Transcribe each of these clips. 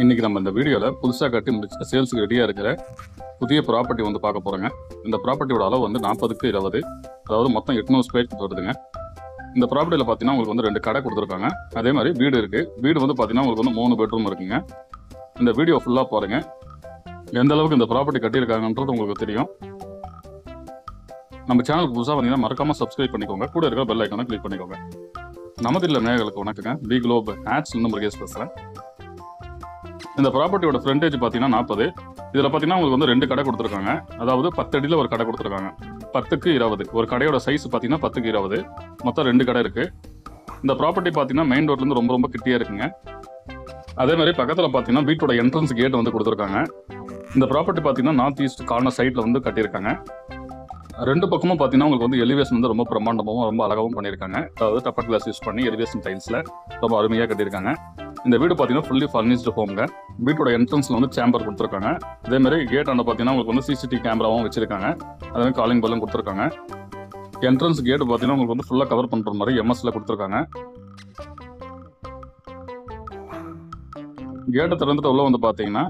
இன்னைக்கு நம்ம இந்த வீடியோவில் புதுசாக கட்டி முடிச்ச சேல்ஸுக்கு ரெடியாக இருக்கிற புதிய ப்ராப்பர்ட்டி வந்து பார்க்க போகிறோங்க. இந்த ப்ராப்பர்ட்டியோட அளவு வந்து 40க்கு 20, அதாவது மொத்தம் 800 ஸ்கொயர் ஃபீட் வருதுங்க. இந்த ப்ராப்பர்ட்டியில் பார்த்தீங்கன்னா உங்களுக்கு வந்து 2 கடை கொடுத்துருக்காங்க. அதே மாதிரி வீடு இருக்குது. வீடு வந்து பார்த்தீங்கன்னா உங்களுக்கு வந்து 3 பெட்ரூம் இருக்குங்க. இந்த வீடியோ ஃபுல்லாக பாருங்க. எந்த அளவுக்கு இந்த ப்ராப்பர்ட்டி கட்டியிருக்காங்கன்றது உங்களுக்கு தெரியும். நம்ம சேனலுக்கு புதுசாக வந்தீங்கன்னா மறக்காமல் சப்ஸ்கிரைப் பண்ணிக்கோங்க. கூட இருக்கிற பெல் ஐக்கானை கிளிக் பண்ணிக்கோங்க. நமது இல்லை நேயர்களுக்கு வணக்கங்க. பி குளோப் ஆட்ஸ்லேருந்து முருகேஷ் பேசுகிறேன். இந்த ப்ராப்பர்ட்டியோட ஃப்ரண்டேஜ் பார்த்தீங்கன்னா 40. இதில் பார்த்தீங்கன்னா உங்களுக்கு வந்து 2 கடை கொடுத்துருக்காங்க. அதாவது 10 அடியில் ஒரு கடை கொடுத்துருக்காங்க. 10க்கு 20. ஒரு கடையோட சைஸ் பார்த்தீங்கன்னா 10க்கு 20. மொத்தம் 2 கடை இருக்குது. இந்த ப்ராப்பர்ட்டி பார்த்தீங்கன்னா மெயின் ரோட்லேருந்து ரொம்ப ரொம்ப கிட்டியாக இருக்குங்க. அதே மாதிரி பக்கத்தில் பார்த்தீங்கன்னா வீட்டோட என்ட்ரன்ஸ் கேட் வந்து கொடுத்துருக்காங்க. இந்த ப்ராப்பர்ட்டி பார்த்தீங்கன்னா நார்த் ஈஸ்ட் கார்னர் சைடில் வந்து கட்டியிருக்காங்க. 2 பக்கமும் பார்த்தீங்கன்னா உங்களுக்கு வந்து எலிவேஷன் வந்து ரொம்ப பிரம்மாண்டமாகவும் ரொம்ப அழகாகவும் பண்ணியிருக்காங்க. அதாவது டப்பர் கிளாஸ் யூஸ் பண்ணி எலிவேஷன் டைல்ஸில் ரொம்ப அருமையாக கட்டியிருக்காங்க. இந்த வீடு பார்த்தீங்கன்னா ஃபுல்லி ஃபர்னிஷ்டு ஹோம்ங்க. வீட்டோட என்ட்ரன்ஸில் வந்து சேம்பர் கொடுத்துருக்காங்க. அதேமாதிரி கேட் ஆண்ட பார்த்தீங்கன்னா உங்களுக்கு வந்து சிசிடிவி கேமராவும் வச்சிருக்காங்க. அதே காலிங் பெல்லும் கொடுத்துருக்காங்க. என்ட்ரன்ஸ் கேட் பார்த்தீங்கன்னா உங்களுக்கு வந்து ஃபுல்லாக கவர் பண்ணுற மாதிரி எம்எஸ்ல கொடுத்துருக்காங்க. கேட்டை திறந்துட்டு உள்ள வந்து பார்த்தீங்கன்னா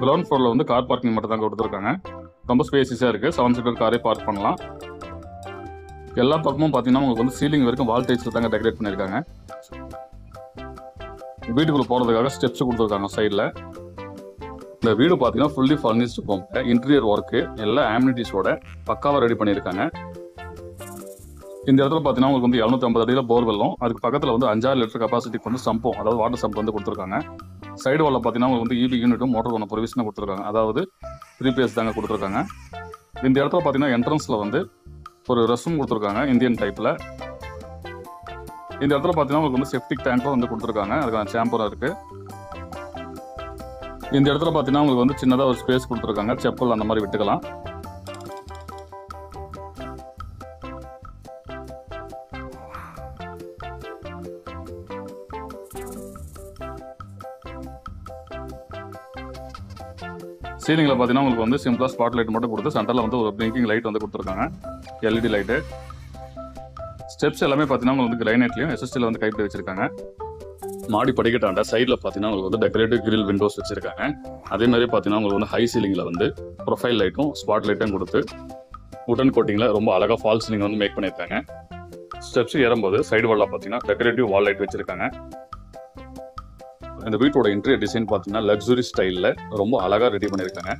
கிரவுண்ட் ஃப்ளோரில் வந்து கார் பார்க்கிங் மட்டும் தான் கொடுத்துருக்காங்க. ரொம்ப ஸ்பேசிஸாக இருக்குது. 7 சீட்டர் காரே பார்க் பண்ணலாம். எல்லா பக்கமும் பார்த்தீங்கன்னா உங்களுக்கு வந்து சீலிங் வரைக்கும் வால் டைல்ஸில் தாங்க டெக்கரேட் பண்ணியிருக்காங்க. வீட்டுக்குள்ளே போகிறதுக்காக ஸ்டெப்ஸ் கொடுத்துருக்காங்க சைடில். இந்த வீடு பார்த்தீங்கன்னா fully furnished home. Interior work எல்லா ஆம்னிட்டிஸோட பக்காவாக ரெடி பண்ணியிருக்காங்க. இந்த இடத்துல பார்த்தீங்கன்னா உங்களுக்கு வந்து 750 அடியில் போர்வெல்லும் அதுக்கு பக்கத்தில் வந்து 5-6 லிட்டர் கெப்பாசிட்டிக்கு வந்து சம்பும், அதாவது வாட்டர் சம்ப் வந்து கொடுத்துருக்காங்க. சைடு வாலில் பார்த்தீங்கன்னா உங்களுக்கு வந்து இபி யூனிட்டும் மோட்டர் ஒன்று ப்ரொவிஷனாக கொடுத்துருக்காங்க. அதாவது 3 பேஸ் தாங்க கொடுத்துருக்காங்க. இந்த இடத்துல பார்த்தீங்கன்னா என்ட்ரன்ஸில் வந்து ஒரு ரெஸ்ட்ரூம் கொடுத்துருக்காங்க இந்தியன் டைப்பில். இந்த இடத்துல பார்த்தீங்கன்னா உங்களுக்கு வந்து செப்டிக் டேங்க்கும் வந்து கொடுத்துருக்காங்க. அதுக்கான சேம்பரும் இருக்குது. இந்த இடத்துல பார்த்தீங்கன்னா உங்களுக்கு வந்து சின்னதாக ஒரு ஸ்பேஸ் கொடுத்துருக்காங்க. செப்பல் அந்த மாதிரி விட்டுக்கலாம். சீலிங்கில் பார்த்தீங்கன்னா உங்களுக்கு வந்து சிம்பிளாக ஸ்பாட் லைட் மட்டும் கொடுத்து சென்டரில் வந்து ஒரு பிளிங்கிங் லைட் வந்து கொடுத்துருக்காங்க. LED light. ஸ்டெப்ஸ் எல்லாமே பார்த்தீங்கன்னா உங்களுக்கு வந்து கிரைனைட்லையும் எஸ்எஸ்டியில் வந்து கைப்பிடி வச்சிருக்காங்க. மாடி படிக்கட்டாண்ட சைடில் பார்த்தீங்கன்னா உங்களுக்கு வந்து டெக்கரேட்டிவ் கிரில் விண்டோஸ் வச்சிருக்காங்க. அதே மாதிரி பார்த்தீங்கன்னா உங்களுக்கு வந்து ஹை சீலிங்கில் வந்து ப்ரொஃபைல் லைட்டும் ஸ்பாட் லைட்டும் கொடுத்து உடன் கோட்டிங்கில் ரொம்ப அழகாக ஃபால் சீலிங் வந்து மேக் பண்ணியிருக்காங்க. ஸ்டெப்ஸ் ஏறும்போது சைடு வாலில் பார்த்தீங்கன்னா டெக்கரேட்டிவ் வால் லைட் வச்சிருக்காங்க. இந்த வீட்டோட இன்டீரியர் டிசைன் பார்த்தீங்கன்னா லக்ஸுரி ஸ்டைலில் ரொம்ப அழகாக ரெடி பண்ணியிருக்காங்க.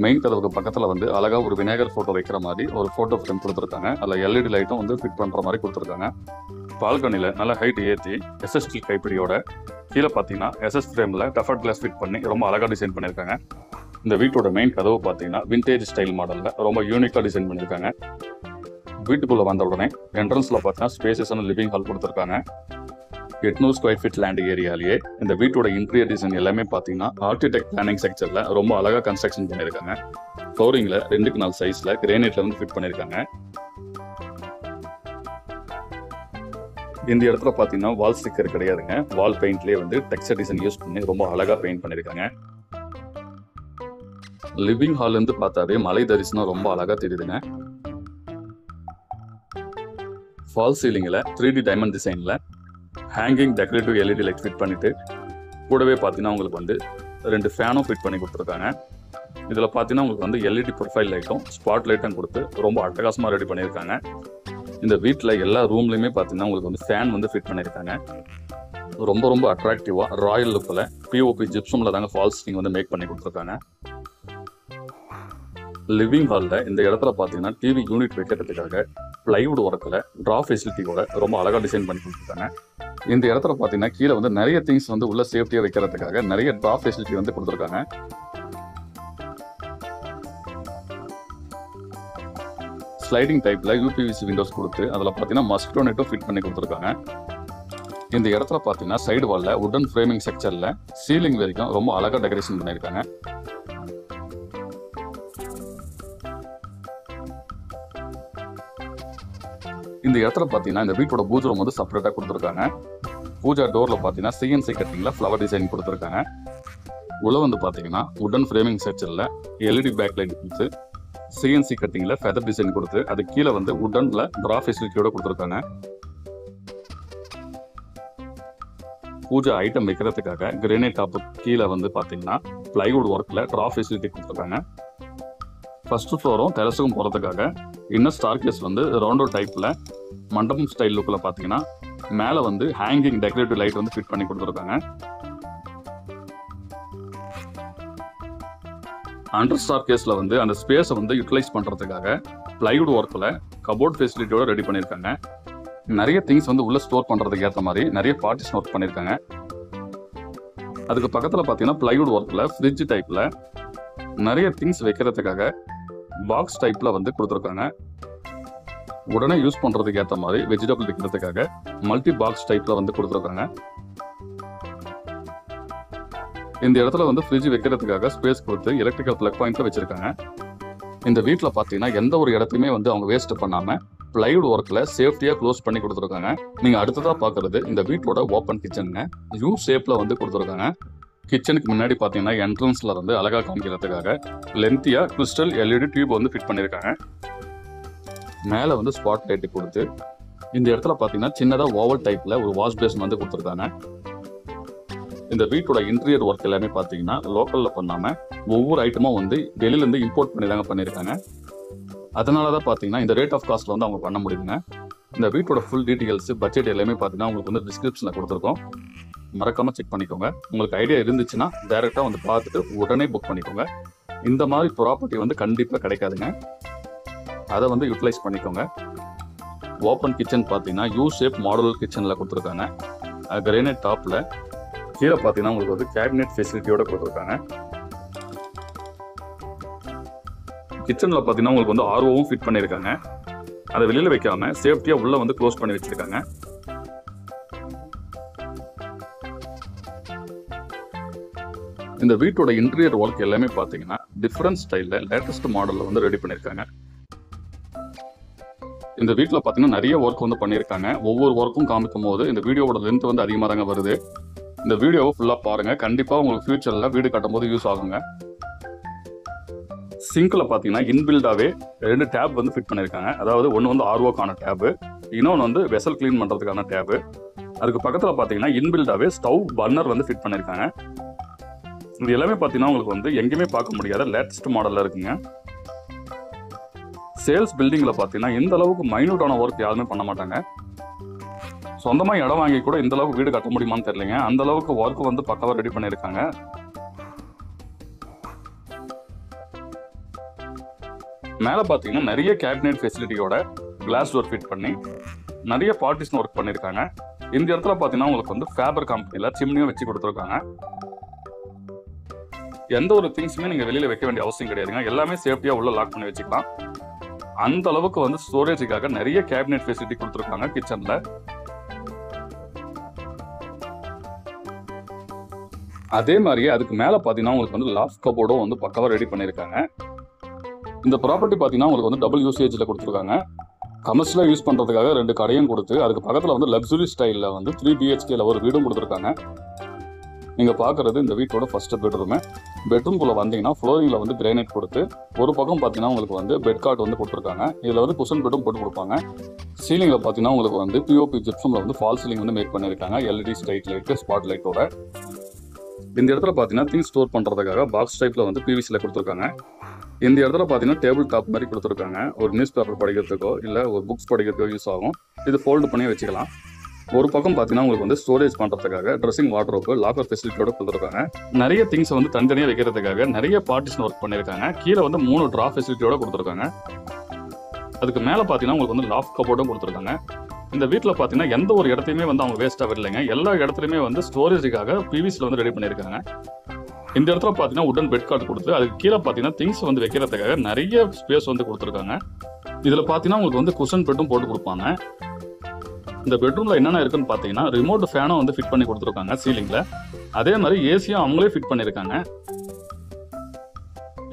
மெயின் கதவுக்கு பக்கத்தில் வந்து அழகாக ஒரு விநாயகர் ஃபோட்டோ வைக்கிற மாதிரி ஒரு ஃபோட்டோ ஃப்ரேம் கொடுத்துருக்காங்க. அதில் எல்இடி லைட்டும் வந்து ஃபிட் பண்ணுற மாதிரி கொடுத்துருக்காங்க. பால்கனியில் நல்லா ஹைட் ஏற்றி எஸ்எஸ்டி கைப்பிடியோட கீழே பார்த்தீங்கன்னா எஸ்எஸ் ஃப்ரேமில் டஃபர் கிளாஸ் ஃபிட் பண்ணி ரொம்ப அழகாக டிசைன் பண்ணியிருக்காங்க. இந்த வீட்டோட மெயின் கதவு பார்த்தீங்கன்னா விண்டேஜ் ஸ்டைல் மாடலில் ரொம்ப யூனிக்காக டிசைன் பண்ணியிருக்காங்க. வீட்டுக்குள்ளே வந்த உடனே என்ட்ரன்ஸில் பார்த்தீங்கன்னா ஸ்பேசியஸான லிவிங் ஹால் கொடுத்துருக்காங்க. 800 ஸ்கொயர் ஃபீட் லேண்ட் ஏரியாலேயே இந்த வீட்டோட இன்டீரியர் டிசைன் எல்லாமே பார்த்தீங்கன்னா ஆர்கிடெக்ட் பிளானிங் செக்டரில் ரொம்ப அழகாக கன்ஸ்ட்ரக்ஷன் பண்ணியிருக்காங்க. ஃப்ளோரிங்கில் 2க்கு 4 சைஸில் கிரானைட்ல வந்து ஃபிட் பண்ணியிருக்காங்க. இந்த இடத்துல பார்த்தீங்கன்னா வால் ஸ்டிக்கர் கிடையாதுங்க. வால் பெயிண்ட்லேயே வந்து டெக்ஸ்சர் டிசைன் யூஸ் பண்ணி ரொம்ப அழகாக பெயிண்ட் பண்ணியிருக்காங்க. லிவிங் ஹால் இருந்து பார்த்தாவே மலை தரிசனம் ரொம்ப அழகாக தெரியுதுங்க. ஃபால் சீலிங்கில் 3D டைமண்ட் டிசைனில் hanging decorative LED light fit பண்ணிட்டு கூடவே பார்த்தீங்கன்னா உங்களுக்கு வந்து 2 ஃபேனும் ஃபிட் பண்ணி கொடுத்துருக்காங்க. இதில் பார்த்தீங்கன்னா உங்களுக்கு வந்து எல்இடி ப்ரொஃபைல் லைட்டும் ஸ்பாட் லைட்டும் கொடுத்து ரொம்ப அட்டகாசமாக ரெடி பண்ணியிருக்காங்க. இந்த வீட்டில் எல்லா ரூம்லையுமே பார்த்தீங்கன்னா உங்களுக்கு வந்து ஃபேன் வந்து ஃபிட் பண்ணியிருக்காங்க. ரொம்ப ரொம்ப அட்ராக்டிவாக ராயல் லுக்கில் பிஓபி ஜிப்சமில் தாங்க ஃபால் சீலிங் வந்து மேக் பண்ணி கொடுத்துருக்காங்க. லிவிங் ஹாலில் இந்த இடத்துல பார்த்தீங்கன்னா டிவி யூனிட் வைக்கிறதுக்காக பிளைவுட் ஒர்க்கில் ட்ரா ஃபெசிலிட்டியோட ரொம்ப அழகாக டிசைன் பண்ணி கொடுத்துருக்காங்க. இந்த இடத்துல பார்த்தீங்கன்னா கீழே வந்து நிறைய திங்ஸ் வந்து உள்ள சேஃப்டியாக வைக்கிறதுக்காக நிறைய ட்ரா ஃபெசிலிட்டி வந்து கொடுத்துருக்காங்க. ஸ்லைடிங் டைப்பில் யூபிவிசி விண்டோஸ் கொடுத்து அதில் பார்த்தீங்கன்னா மஸ்கிட்டோ நெட்டும் ஃபிட் பண்ணி கொடுத்துருக்காங்க. இந்த இடத்துல பார்த்தீங்கன்னா சைடு வாலில் உடன் ஃப்ரேமிங் செக்சரில் சீலிங் வரைக்கும் ரொம்ப அழகாக டெக்கரேஷன் பண்ணியிருக்காங்க. இந்த இடத்துல பார்த்தீங்கன்னா இந்த வீட்டோட பூஜை ரூம் வந்து செப்பரேட்டாக கொடுத்துருக்காங்க. பூஜா டோரில் பார்த்தீங்கன்னா சிஎன்சி கட்டிங்கில் ஃப்ளவர் டிசைன் கொடுத்துருக்காங்க. உள்ள வந்து பார்த்தீங்கன்னா உடன் ஃப்ரேமிங் செக்சரில் எல்இடி பேக் லைட் கொடுத்து சிஎன்சி கட்டிங்கில் ஃபெதர் டிசைன் கொடுத்து அது கீழே வந்து உடனில் ட்ரா ஃபெசிலிட்டியோட கொடுத்துருக்காங்க. பூஜை ஐட்டம் வைக்கிறதுக்காக கிரேனைட் டாப்பு கீழே வந்து பார்த்தீங்கன்னா பிளைவுட் ஒர்க்கில் ட்ராப் ஃபெசிலிட்டி கொடுத்துருக்காங்க. ஃபர்ஸ்ட் ஃப்ளோரும் டெரஸுக்கும் போகிறதுக்காக இன்னர் ஸ்டார்கேஸ் வந்து ரவுண்டோ டைப்பில் மண்டபம் ஸ்டைல் லுக்கில் பார்த்தீங்கன்னா மேலே வந்து ஹேங்கிங் டெக்கரேட்டிவ் லைட் வந்து ஃபிட் பண்ணி கொடுத்துருக்காங்க. அண்டர் ஸ்டார்கேஸில் வந்து அந்த ஸ்பேஸை வந்து யூட்டிலைஸ் பண்ணுறதுக்காக பிளைவுட் ஒர்க்கில் கபோர்ட் ஃபெசிலிட்டியோட ரெடி பண்ணியிருக்காங்க. நிறைய திங்ஸ் வந்து உள்ள ஸ்டோர் பண்ணுறதுக்கு ஏற்ற மாதிரி நிறைய பார்ட்டிஷன் ஒர்க் பண்ணியிருக்காங்க. அதுக்கு பக்கத்தில் பார்த்தீங்கன்னா பிளைவுட் ஒர்க்கில் ஃப்ரிட்ஜ் டைப்பில் நிறைய திங்ஸ் வைக்கிறதுக்காக பாக்ஸ் டைப்பில் வந்து கொடுத்துருக்காங்க. உடனே யூஸ் பண்ணுறதுக்கு ஏற்ற மாதிரி வெஜிடபிள் வைக்கிறதுக்காக மல்டி பாக்ஸ் டைப்பில் வந்து கொடுத்துருக்காங்க. இந்த இடத்துல வந்து ஃப்ரிட்ஜ் வைக்கிறதுக்காக ஸ்பேஸ் கொடுத்து எலக்ட்ரிக்கல் பிளக் பாயிண்ட்ல வச்சிருக்காங்க. இந்த வீட்டில் பார்த்தீங்கன்னா எந்த ஒரு இடத்தையுமே வந்து அவங்க வேஸ்ட் பண்ணாம பிளைவுட் ஒர்க்ல சேஃப்டியா க்ளோஸ் பண்ணி கொடுத்துருக்காங்க. நீங்க அடுத்ததா பாக்குறது இந்த வீட்டோட ஓப்பன் கிச்சனுங்க. யூ ஷேப்ல வந்து கொடுத்துருக்காங்க. கிச்சனுக்கு முன்னாடி பார்த்தீங்கன்னா என்ட்ரன்ஸ்ல வந்து அழகா காமிக்கிறதுக்காக லென்த்தியா கிறிஸ்டல் எல்இடி டியூப் வந்து ஃபிட் பண்ணியிருக்காங்க. மேலே வந்து ஸ்பாட் லைட் கொடுத்து இந்த இடத்துல பார்த்தீங்கன்னா சின்னதாக ஓவல் டைப்ல ஒரு வாஷ் பேஷன் வந்து கொடுத்துருக்காங்க. இந்த வீட்டோட இன்டீரியர் ஒர்க் எல்லாமே பார்த்தீங்கன்னா லோக்கலில் பண்ணாமல் ஒவ்வொரு ஐட்டமும் வந்து வெளியிலேருந்து இம்போர்ட் பண்ணி தாங்க பண்ணியிருக்காங்க. அதனால தான் பார்த்தீங்கன்னா இந்த ரேட் ஆஃப் காஸ்ட்டில் வந்து அவங்க பண்ண முடியுதுங்க. இந்த வீட்டோட ஃபுல் டீட்டெயில்ஸ் பட்ஜெட் எல்லாமே பார்த்தீங்கன்னா உங்களுக்கு வந்து டிஸ்கிரிப்ஷனில் கொடுத்துருக்கோம். மறக்காமல் செக் பண்ணிக்கோங்க. உங்களுக்கு ஐடியா இருந்துச்சுன்னா டைரெக்டாக வந்து பார்த்துட்டு உடனே புக் பண்ணிக்கோங்க. இந்த மாதிரி ப்ராப்பர்ட்டி வந்து கண்டிப்பாக கிடைக்காதுங்க. அதை வந்து யூட்டிலைஸ் பண்ணிக்கோங்க. ஓப்பன் கிச்சன் பார்த்தீங்கன்னா யூ ஷேப் மாடல் கிச்சனில் கொடுத்துருக்காங்க. கிரேனைட் டாப்பில் கீழே பார்த்தீங்கன்னா உங்களுக்கு வந்து கேபினெட் ஃபெசிலிட்டியோட கொடுத்துருக்காங்க. கிச்சனில் பார்த்தீங்கன்னா உங்களுக்கு வந்து ஆர்ஓவும் ஃபிட் பண்ணியிருக்காங்க. அதை வெளியில் வைக்காம சேஃப்டியாக உள்ள வந்து க்ளோஸ் பண்ணி வச்சிருக்காங்க. இந்த வீட்டோட இன்டீரியர் ஒர்க் எல்லாமே பார்த்தீங்கன்னா டிஃப்ரெண்ட் ஸ்டைலில் லேட்டஸ்ட் மாடலில் வந்து ரெடி பண்ணியிருக்காங்க. இந்த வீட்டில் பார்த்தீங்கன்னா நிறைய ஒர்க் வந்து பண்ணியிருக்காங்க. ஒவ்வொரு ஒர்க்கும் காமிக்கும் போது இந்த வீடியோவோட லென்த் வந்து அதிகமாக தாங்க வருது. இந்த வீடியோவை ஃபுல்லாக பாருங்கள். கண்டிப்பாக உங்களுக்கு ஃபியூச்சரில் வீடு கட்டும் போது யூஸ் ஆகுங்க. சிங்கில் பார்த்தீங்கன்னா இன்பில்டாகவே 2 டேப் வந்து ஃபிட் பண்ணியிருக்காங்க. அதாவது ஒன்று வந்து ஆர்ஓக்கான டேபு, இன்னொன்று வந்து வெசல் கிளீன் பண்ணுறதுக்கான டேபு. அதுக்கு பக்கத்தில் பார்த்தீங்கன்னா இன்பில்டாகவே ஸ்டவ் பர்னர் வந்து ஃபிட் பண்ணியிருக்காங்க. இது எல்லாமே பார்த்தீங்கன்னா உங்களுக்கு வந்து எங்கேயுமே பார்க்க முடியாத லேட்டஸ்ட் மாடலில் இருக்குங்க. சேல்ஸ் பில்டிங்கில் பார்த்தீங்கன்னா இந்த அளவுக்கு மைன்யூட்டான ஒர்க் யாருமே பண்ண மாட்டாங்க. சொந்தமாக இடம் வாங்கி கூட இந்த அளவுக்கு வீடு கட்ட முடியுமான்னு தெரியலைங்க. அந்த அளவுக்கு ஒர்க் வந்து பக்காவாக ரெடி பண்ணியிருக்காங்க. மேலே பார்த்தீங்கன்னா நிறைய கேபினெட் ஃபெசிலிட்டியோட கிளாஸ் டோர் ஃபிட் பண்ணி நிறைய பார்ட்டிஷன் ஒர்க் பண்ணியிருக்காங்க. இந்த இடத்துல பார்த்தீங்கன்னா உங்களுக்கு வந்து ஃபேபர் கம்பெனியில் சிம்னியும் வச்சு கொடுத்துருக்காங்க. எந்த ஒரு திங்ஸுமே நீங்கள் வெளியில் வைக்க வேண்டிய அவசியம் கிடையாதுங்க. எல்லாமே சேஃப்டியாக உள்ள லாக் பண்ணி வச்சுக்கலாம். அந்த அளவுக்கு வந்து ஸ்டோரேஜுக்காக நிறைய கேபினெட் ஃபெசிலிட்டி கொடுத்துருக்காங்க கிச்சனில். அதே மாதிரியே அதுக்கு மேலே பார்த்தீங்கன்னா உங்களுக்கு வந்து லாஃப்ட் கபோர்டும் வந்து பக்காவாக ரெடி பண்ணியிருக்காங்க. இந்த ப்ராப்பர்ட்டி பார்த்தீங்கன்னா உங்களுக்கு வந்து டபுள் யூசேஜில் கொடுத்துருக்காங்க. கமர்ஷியலாக யூஸ் பண்ணுறதுக்காக 2 கடையும் கொடுத்து அதுக்கு பக்கத்தில் வந்து லக்ஸுரி ஸ்டைலில் வந்து 3 BHKல ஒரு வீடும் கொடுத்துருக்காங்க. நீங்கள் பார்க்குறது இந்த வீட்டோட ஃபர்ஸ்ட் பெட்ரூமு. பெட்ரூம்குள்ளே வந்தீங்கன்னா ஃப்ளோரிங்கில் வந்து கிரானைட் கொடுத்து ஒரு பக்கம் பார்த்தீங்கன்னா உங்களுக்கு வந்து பெட் காட் வந்து கொடுத்துருக்காங்க. இதில் வந்து குஷன் பெட்டும் போட்டு கொடுப்பாங்க. சீலிங்கில் பார்த்தீங்கன்னா உங்களுக்கு வந்து பிஓபி ஜிப்சமில் வந்து ஃபால் சீலிங் வந்து மேக் பண்ணியிருக்காங்க. எல்இடி ஸ்ட்ரைட் லைட்டு ஸ்பாட் லைட்டோட. இந்த இடத்துல பார்த்தீங்கன்னா திங்ஸ் ஸ்டோர் பண்ணுறதுக்காக பாக்ஸ் டைப்பில் வந்து பிவிசியில் கொடுத்துருக்காங்க. இந்த இடத்துல பார்த்தீங்கன்னா டேபிள் டாப் மாதிரி கொடுத்துருக்காங்க. ஒரு நியூஸ் பேப்பர் படிக்கிறதுக்கோ இல்லை ஒரு புக்ஸ் படிக்கிறதுக்கோ யூஸ் ஆகும். இது ஃபோல்டு பண்ணி வச்சுக்கலாம். ஒரு பக்கம் பார்த்தீங்கன்னா உங்களுக்கு வந்து ஸ்டோரேஜ் பண்ணுறதுக்காக ட்ரெஸ்ஸிங் வார்ட்ரோப்பு லாக்கர் ஃபெசிலிட்டியோட கொடுத்துருக்காங்க. நிறைய திங்ஸ் வந்து தனித்தனியாக வைக்கிறதுக்காக நிறைய பார்ட்டிஷன் ஒர்க் பண்ணியிருக்காங்க. கீழே வந்து 3 ட்ரா ஃபெசிலிட்டியோட கொடுத்துருக்காங்க. அதுக்கு மேலே பார்த்தீங்கன்னா உங்களுக்கு வந்து லாஃப்ட் கபோர்டும் கொடுத்துருக்காங்க. இந்த வீட்டில் பார்த்தீங்கன்னா எந்த ஒரு இடத்தையுமே வந்து அவங்க வேஸ்ட்டாக விடலைங்க. எல்லா இடத்துலையுமே வந்து ஸ்டோரேஜுக்காக பிவிசியில் வந்து ரெடி பண்ணியிருக்காங்க. இந்த இடத்துல பார்த்தீங்கன்னா உடன் பெட் கார்டு கொடுத்து அதுக்கு கீழே பார்த்தீங்கன்னா திங்ஸ் வந்து வைக்கிறதுக்காக நிறைய ஸ்பேஸ் வந்து கொடுத்துருக்காங்க. இதில் பார்த்தீங்கன்னா உங்களுக்கு வந்து குஷன் பெட்டும் போட்டு கொடுப்பாங்க. இந்த பெட்ரூமில் என்னென்ன இருக்குன்னு பார்த்தீங்கன்னா ரிமோட் ஃபேனும் வந்து ஃபிட் பண்ணி கொடுத்துருக்காங்க சீலிங்கில். அதே மாதிரி ஏசியும் அவங்களே ஃபிட் பண்ணியிருக்காங்க.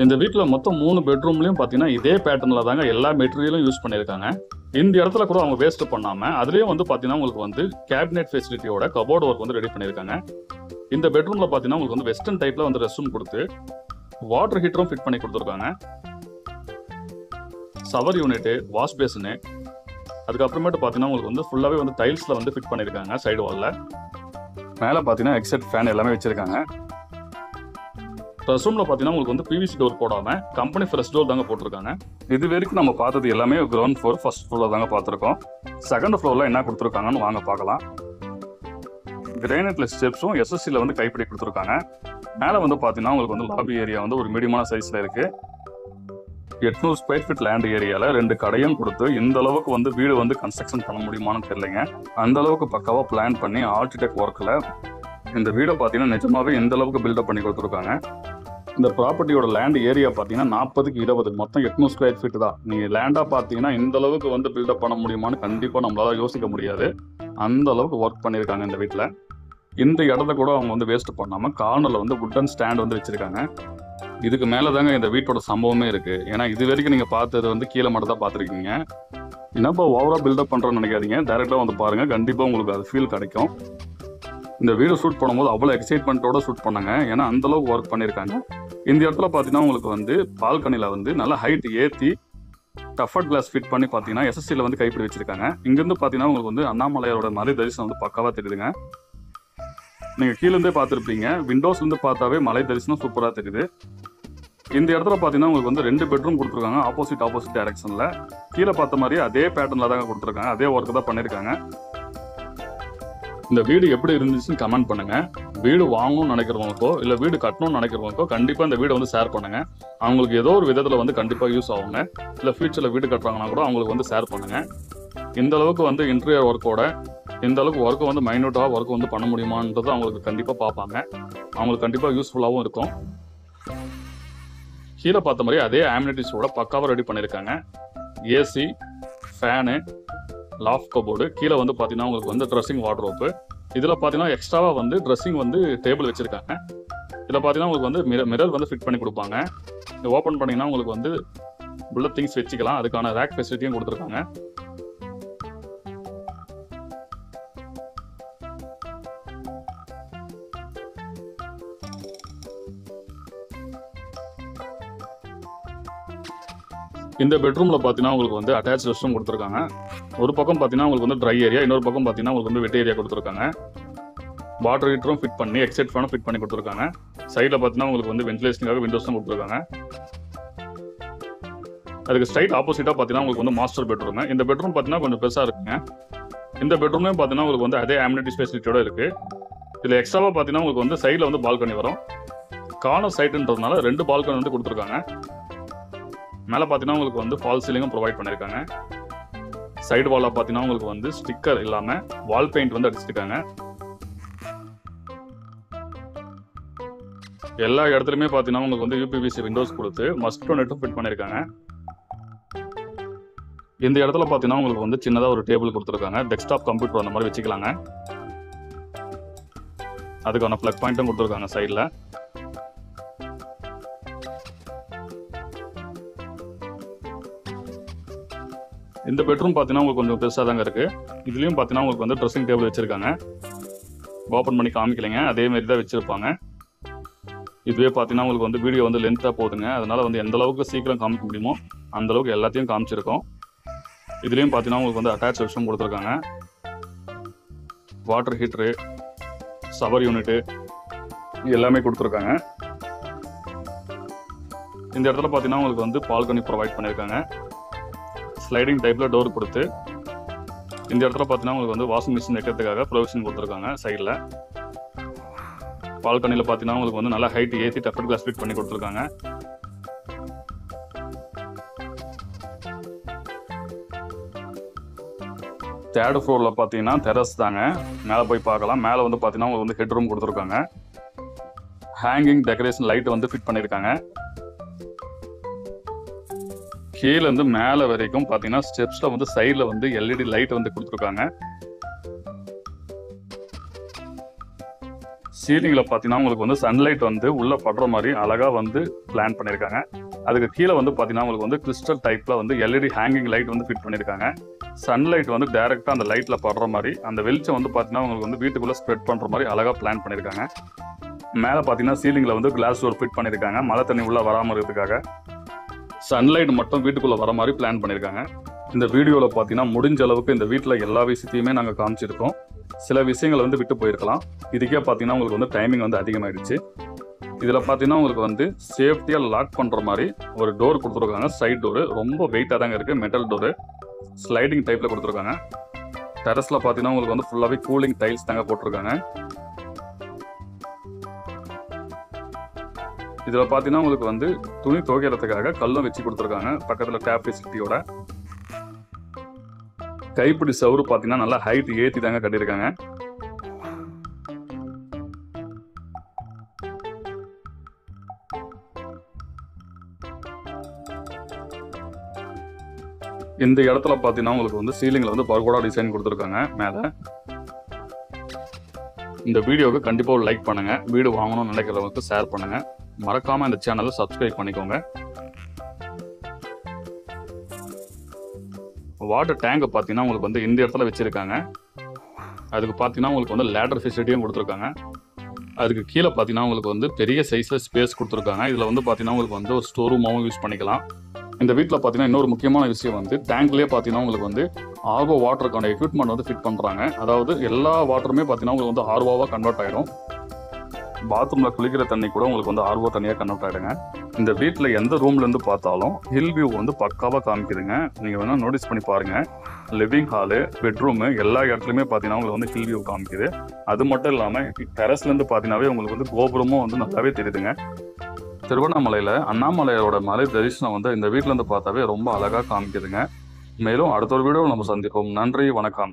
இந்த வீட்டில் மொத்தம் 3 பெட்ரூம்லையும் பார்த்தீங்கன்னா இதே பேட்டர்னில் தாங்க எல்லா மெட்டீரியலும் யூஸ் பண்ணியிருக்காங்க. இந்த இடத்துல கூட அவங்க வேஸ்ட் பண்ணாமல் அதுலேயும் வந்து பார்த்தீங்கன்னா உங்களுக்கு வந்து கேபினெட் ஃபெசிலிட்டியோட கபோர்டு ஒர்க் வந்து ரெடி பண்ணியிருக்காங்க. இந்த பெட்ரூமில் பார்த்தீங்கன்னா உங்களுக்கு வந்து வெஸ்டர்ன் டைப்பில் வந்து ரெஸ்ட் ரூம் கொடுத்து வாட்டர் ஹீட்டரும் ஃபிட் பண்ணி கொடுத்துருக்காங்க. ஷவர் யூனிட்டு, வாஷ் பேஷனு, அதுக்கப்புறமேட்டு பார்த்தீங்கன்னா உங்களுக்கு வந்து ஃபுல்லாகவே வந்து டைல்ஸில் வந்து ஃபிட் பண்ணியிருக்காங்க சைடு வாலில். மேலே பார்த்தீங்கன்னா எக்ஸெட் ஃபேன் எல்லாமே வச்சிருக்காங்க. ட்ரெஸ் ரூமில் பார்த்தீங்கன்னா உங்களுக்கு வந்து பிவிசி டோர் போடாமல் கம்பெனி ஃப்ரெஷ் டோர் தாங்க போட்டிருக்காங்க. இது வரைக்கும் நம்ம பார்த்தது எல்லாமே கிரவுண்ட் ஃப்ளோர், ஃபர்ஸ்ட் ஃப்ளோரில் தாங்க பார்த்துருக்கோம். செகண்ட் ஃப்ளோரில் என்ன கொடுத்துருக்காங்கன்னு வாங்க பார்க்கலாம். கிரானைட்ல ஸ்டெப்ஸும் எஸ்எஸ்சியில் வந்து கைப்பிடி கொடுத்துருக்காங்க. மேலே வந்து பார்த்தீங்கன்னா உங்களுக்கு வந்து லாபி ஏரியா வந்து ஒரு மீடியமான சைஸில் இருக்குது. 800 ஸ்கொயர் ஃபீட் லேண்ட் ஏரியாவில் 2 கடையும் கொடுத்து இந்த அளவுக்கு வந்து வீடு வந்து கன்ஸ்ட்ரக்ஷன் பண்ண முடியுமான்னு தெரியலைங்க. அந்த அளவுக்கு பக்காவாக பிளான் பண்ணி ஆர்கிடெக்ட் ஒர்க்கில் இந்த வீடை பார்த்தீங்கன்னா நிஜமாவே எந்த அளவுக்கு பில்டப் பண்ணி கொடுத்துருக்காங்க. இந்த ப்ராப்பர்ட்டியோட லேண்ட் ஏரியா பார்த்தீங்கன்னா 40க்கு 20, மொத்தம் 800 ஸ்கொயர் ஃபீட் தான். நீங்கள் லேண்டாக பார்த்தீங்கன்னா இந்த அளவுக்கு வந்து பில்டப் பண்ண முடியுமான்னு கண்டிப்பாக நம்மளால யோசிக்க முடியாது. அந்த அளவுக்கு ஒர்க் பண்ணியிருக்காங்க இந்த வீட்டில். இந்த இடத்த கூட அவங்க வந்து வேஸ்ட் பண்ணாமல் கார்னரில் வந்து வுட்டன் ஸ்டாண்ட் வந்து வச்சுருக்காங்க. இதுக்கு மேலே தாங்க இந்த வீட்டோட சம்பவமே இருக்குது. ஏன்னா இது வரைக்கும் நீங்கள் பார்த்தது வந்து கீழே மட்டும் தான் பார்த்துருக்கீங்க. என்னப்பா ஓவராக பில்டப் பண்ணுறோன்னு நினைக்காதீங்க, டேரெக்டாக வந்து பாருங்கள், கண்டிப்பாக உங்களுக்கு அது ஃபீல் கிடைக்கும். இந்த வீடு ஷூட் பண்ணும்போது அவ்வளோ எக்ஸைட்மெண்ட்டோட ஷூட் பண்ணாங்க. ஏன்னா அந்தளவுக்கு ஒர்க் பண்ணியிருக்காங்க. இந்த இடத்துல பார்த்தீங்கன்னா உங்களுக்கு வந்து பால்கனியில் வந்து நல்லா ஹைட் ஏற்றி டஃபர்ட் கிளாஸ் ஃபிட் பண்ணி பார்த்தீங்கன்னா எஸ்எஸ்சியில் வந்து கைப்பிடி வச்சிருக்காங்க. இங்கேருந்து பார்த்தீங்கன்னா உங்களுக்கு வந்து அண்ணாமலையோட மலை தரிசனம் வந்து பக்காவாக தெரியுதுங்க. நீங்கள் கீழேருந்தே பார்த்துருப்பீங்க, விண்டோஸ்லேருந்து பார்த்தாவே மலை தரிசனம் சூப்பராக தெரியுது. இந்த இடத்துல பார்த்தீங்கன்னா உங்களுக்கு வந்து 2 பெட்ரூம் கொடுத்துருக்காங்க, ஆப்போசிட் டைரக்ஷனில். கீழே பார்த்த மாதிரியே அதே பேட்டர்னில் தாங்க கொடுத்துருக்காங்க, அதே ஒர்க்கு தான் பண்ணியிருக்காங்க. இந்த வீடு எப்படி இருந்துச்சுன்னு கமெண்ட் பண்ணுங்க. வீடு வாங்கணும்னு நினைக்கிறவங்களுக்கோ இல்லை வீடு கட்டணும்னு நினைக்கிறவங்களுக்கோ கண்டிப்பாக இந்த வீடை வந்து ஷேர் பண்ணுங்க. அவங்களுக்கு ஏதோ ஒரு விதத்தில் வந்து கண்டிப்பாக யூஸ் ஆகுங்க. இல்லை ஃபியூச்சரில் வீடு கட்டுறாங்கன்னா கூட அவங்களுக்கு வந்து ஷேர் பண்ணுங்க. இந்த அளவுக்கு வந்து இன்டீரியர் ஒர்க்கோட இந்த அளவுக்கு ஒர்க்கை வந்து மைன்யூட்டாக ஒர்க் வந்து பண்ண முடியுமான்றது அவங்களுக்கு கண்டிப்பாக பார்ப்பாங்க. அவங்களுக்கு கண்டிப்பாக யூஸ்ஃபுல்லாகவும் இருக்கும். கீழே பார்த்த மாதிரி அதே ஆம்யூனிட்டிஸோட பக்காவாக ரெடி பண்ணியிருக்காங்க. ஏசி, ஃபேனு, லாஃப்ட் கபோர்டு, கீழே வந்து பார்த்தீங்கன்னா உங்களுக்கு வந்து ட்ரெஸ்ஸிங் வார்ட்ரோப்பு. இதில் பார்த்தீங்கன்னா எக்ஸ்ட்ராவாக வந்து ட்ரெஸ்ஸிங் வந்து டேபிள் வச்சுருக்காங்க. இதில் பார்த்தீங்கன்னா உங்களுக்கு வந்து மிரர் வந்து ஃபிட் பண்ணி கொடுப்பாங்க. இது ஓப்பன் பண்ணிங்கன்னா உங்களுக்கு வந்து உள்ள திங்ஸ் வச்சுக்கலாம். அதுக்கான ரேக் ஃபெசிலிட்டியும் கொடுத்துருக்காங்க. இந்த பெட்ரூமில் பார்த்தீங்கன்னா உங்களுக்கு வந்து அட்டாச் ரெஸ்ட்ரூம் கொடுத்துருக்காங்க. ஒரு பக்கம் பார்த்தீங்கன்னா உங்களுக்கு வந்து ட்ரை ஏரியா, இன்னொரு பக்கம் பார்த்தீங்கன்னா உங்களுக்கு வந்து வெட் ஏரியா கொடுத்துருக்காங்க. வாட்டர் ஹீட்டரும் ஃபிட் பண்ணி எக்ஸைட் ஃபேனும் ஃபிட் பண்ணி கொடுத்துருக்காங்க. சைடில் பார்த்தீங்கன்னா உங்களுக்கு வந்து வென்டிலேஷனுக்காக விண்டோஸும் கொடுத்துருக்காங்க. அதுக்கு ஸ்ட்ரைட் ஆப்போசிட்டாக பார்த்தீங்கன்னா உங்களுக்கு வந்து மாஸ்டர் பெட்ரூம். இந்த பெட்ரூம் பார்த்தீங்கன்னா கொஞ்சம் பெருசாக இருக்குங்க. இந்த பெட்ரூம்லேயும் பார்த்தீங்கன்னா உங்களுக்கு வந்து அதே அம்யூனிட்டி ஃபெசிலிட்டியோட இருக்குது. இதில் எக்ஸ்ட்ராவாக பார்த்தீங்கன்னா உங்களுக்கு வந்து சைடில் வந்து பால்கனி வரும். கார்னர் சைட்டுன்றதுனால 2 பால்கனி வந்து கொடுத்துருக்காங்க. மேலே பார்த்தீங்கன்னா உங்களுக்கு வந்து ஃபால் சீலிங்கும் ப்ரொவைட் பண்ணியிருக்காங்க. சைடு வாலில் பார்த்தீங்கன்னா உங்களுக்கு வந்து ஸ்டிக்கர் இல்லாமல் வால் பெயிண்ட் வந்து அடிச்சிருக்காங்க. எல்லா இடத்துலையுமே பார்த்தீங்கன்னா உங்களுக்கு வந்து யூபிவிசி விண்டோஸ் கொடுத்து மஸ்கிட்டோ நெட்டும் ஃபிட் பண்ணியிருக்காங்க. இந்த இடத்துல பார்த்தீங்கன்னா உங்களுக்கு வந்து சின்னதாக ஒரு டேபிள் கொடுத்துருக்காங்க. டெஸ்க்டாப் கம்ப்யூட்டர் அந்த மாதிரி வச்சுக்கலாங்க. அதுக்கான ப்ளக் பாயிண்ட்டும் கொடுத்துருக்காங்க சைடில். இந்த பெட்ரூம் பார்த்தீங்கன்னா உங்களுக்கு கொஞ்சம் பெருசாக தாங்க இருக்குது. இதுலேயும் பார்த்தீங்கன்னா உங்களுக்கு வந்து ட்ரெஸ்ஸிங் டேபிள் வச்சுருக்காங்க. ஓப்பன் பண்ணி காமிக்கலைங்க, அதேமாரி தான் வச்சுருப்பாங்க. இதுவே பார்த்தீங்கன்னா உங்களுக்கு வந்து வீடியோ வந்து லென்த்தாக போகுதுங்க. அதனால் வந்து எந்த அளவுக்கு சீக்கிரம் காமிக்க முடியுமோ அந்த அளவுக்கு எல்லாத்தையும் காமிச்சிருக்கோம். இதுலேயும் பார்த்தீங்கன்னா உங்களுக்கு வந்து அட்டாச் ரெஸ்ட்ரூம் கொடுத்துருக்காங்க. வாட்டர் ஹீட்ரு, ஷவர் யூனிட்டு எல்லாமே கொடுத்துருக்காங்க. இந்த இடத்துல பார்த்தீங்கன்னா உங்களுக்கு வந்து பால்கனி ப்ரொவைட் பண்ணியிருக்காங்க. ஸ்லைடிங் டைப்பில் டோர் கொடுத்து இந்த இடத்துல பார்த்தீங்கன்னா உங்களுக்கு வந்து வாஷிங் மிஷின் வைக்கிறதுக்காக ப்ரொவிஷன் கொடுத்துருக்காங்க. சைடில் பால்கனியில் பார்த்தீங்கன்னா உங்களுக்கு வந்து நல்லா ஹைட் ஏசி டஃபர்ட் கிளாஸ் ஃபிட் பண்ணி கொடுத்துருக்காங்க. தேர்ட் ஃப்ளோரில் பார்த்தீங்கன்னா டெரஸ் தாங்க. மேலே போய் பார்க்கலாம். மேலே வந்து பார்த்தீங்கன்னா உங்களுக்கு வந்து ஹெட் ரூம் கொடுத்துருக்காங்க. ஹேங்கிங் டெக்கரேஷன் லைட் வந்து ஃபிட் பண்ணியிருக்காங்க. கீழேருந்து மேலே வரைக்கும் பார்த்தீங்கன்னா ஸ்டெப்ஸில் வந்து சைடில் வந்து எல்இடி லைட் வந்து கொடுத்துருக்காங்க. சீலிங்கில் பார்த்தீங்கன்னா உங்களுக்கு வந்து சன்லைட் வந்து உள்ளே படுற மாதிரி அழகாக வந்து பிளான் பண்ணியிருக்காங்க. அதுக்கு கீழே வந்து பார்த்தீங்கன்னா உங்களுக்கு வந்து கிறிஸ்டல் டைப்பில் வந்து எல்இடி ஹேங்கிங் லைட் வந்து ஃபிட் பண்ணியிருக்காங்க. சன்லைட் வந்து டைரெக்டாக அந்த லைட்டில் படுற மாதிரி அந்த வெளிச்சம் வந்து பார்த்தீங்கன்னா உங்களுக்கு வந்து வீட்டுக்குள்ளே ஸ்ப்ரெட் பண்ணுற மாதிரி அழகாக பிளான் பண்ணியிருக்காங்க. மேலே பார்த்தீங்கன்னா சீலிங்கில் வந்து கிளாஸ் டோர் ஃபிட் பண்ணியிருக்காங்க. மழை தண்ணி உள்ளே வராமல் இருக்கிறதுக்காக. சன்லைட் மட்டும் வீட்டுக்குள்ளே வர மாதிரி பிளான் பண்ணியிருக்காங்க. இந்த வீடியோவில் பார்த்தீங்கன்னா முடிஞ்ச அளவுக்கு இந்த வீட்டில் எல்லா விஷயத்தையுமே நாங்கள் காமிச்சிருக்கோம். சில விஷயங்கள் வந்து விட்டு போயிருக்கலாம். இதுக்கே பார்த்தீங்கன்னா உங்களுக்கு வந்து டைமிங் வந்து அதிகமாகிடுச்சு. இதில் பார்த்தீங்கன்னா உங்களுக்கு வந்து சேஃப்டியாக லாக் பண்ணுற மாதிரி ஒரு டோர் கொடுத்துருக்காங்க. சைட் டோரு ரொம்ப வெயிட்டாக தாங்க இருக்குது. மெட்டல் டோரு ஸ்லைடிங் டைப்பில் கொடுத்துருக்காங்க. டெரஸில் பார்த்தீங்கன்னா உங்களுக்கு வந்து ஃபுல்லாகவே கூலிங் டைல்ஸ் தாங்க போட்டிருக்காங்க. இதில் பார்த்தீங்கன்னா உங்களுக்கு வந்து துணி துவைக்கிறதுக்காக கல்லும் வச்சு கொடுத்துருக்காங்க. பக்கத்தில் டேப் ஃபெசிலிட்டியோட. கைப்பிடி சவுறு பார்த்தீங்கன்னா நல்லா ஹைட் ஏற்றி தாங்க கட்டியிருக்காங்க. இந்த இடத்துல பார்த்தீங்கன்னா உங்களுக்கு வந்து சீலிங்கில் வந்து பர்கோடா டிசைன் கொடுத்துருக்காங்க மேலே. இந்த வீடியோவுக்கு கண்டிப்பாக ஒரு லைக் பண்ணுங்கள். வீடு வாங்கணும்னு நினைக்கிறவங்களுக்கு ஷேர் பண்ணுங்கள். மறக்காமல் இந்த சேனலை சப்ஸ்கிரைப் பண்ணிக்கோங்க. வாட்டர் டேங்கை பார்த்தீங்கன்னா உங்களுக்கு வந்து இந்த இடத்துல வச்சுருக்காங்க. அதுக்கு பார்த்தீங்கன்னா உங்களுக்கு வந்து லேடர் ஃபெசிலிட்டியும் கொடுத்துருக்காங்க. அதுக்கு கீழே பார்த்தீங்கன்னா உங்களுக்கு வந்து பெரிய சைஸில் ஸ்பேஸ் கொடுத்துருக்காங்க. இதில் வந்து பார்த்தீங்கன்னா உங்களுக்கு வந்து ஒரு ஸ்டோர் ரூமாகவும் யூஸ் பண்ணிக்கலாம். இந்த வீட்டில் பார்த்தீங்கன்னா இன்னொரு முக்கியமான விஷயம் வந்து டேங்க்லேயே பார்த்தீங்கன்னா உங்களுக்கு வந்து ஆர்ஓ வாட்டருக்கான எக்யூப்மெண்ட் வந்து ஃபிட் பண்ணுறாங்க. அதாவது எல்லா வாட்டருமே பார்த்தீங்கன்னா உங்களுக்கு வந்து ஆர்ஓவாக கன்வெர்ட் ஆகிடும். பாத்ரூமில் குளிக்கிற தண்ணி கூட உங்களுக்கு வந்து ஆர்ஓ தண்ணியாக கன்வெர்ட் ஆகிடுங்க. இந்த வீட்டில் எந்த ரூம்லேருந்து பார்த்தாலும் ஹில் வியூ வந்து பக்காவாக காமிக்குதுங்க. நீங்கள் வேணால் நோட்டீஸ் பண்ணி பாருங்கள். லிவிங் ஹாலு, பெட்ரூமு எல்லா இடத்துலையுமே பார்த்தீங்கன்னா உங்களுக்கு வந்து ஹில் வியூ காமிக்குது. அது மட்டும் இல்லாமல் டெரஸ்லேருந்து பார்த்தீங்கன்னாவே உங்களுக்கு வந்து கோபுரமும் வந்து நல்லாவே தெரியுதுங்க. திருவண்ணாமலையில் அண்ணாமலையோட மலை தரிசனம் வந்து இந்த வீட்டிலேருந்து பார்த்தாவே ரொம்ப அழகாக காமிக்குதுங்க. மேலும் அடுத்த ஒரு வீடியோவில் நம்ம சந்திப்போம். நன்றி, வணக்கம்.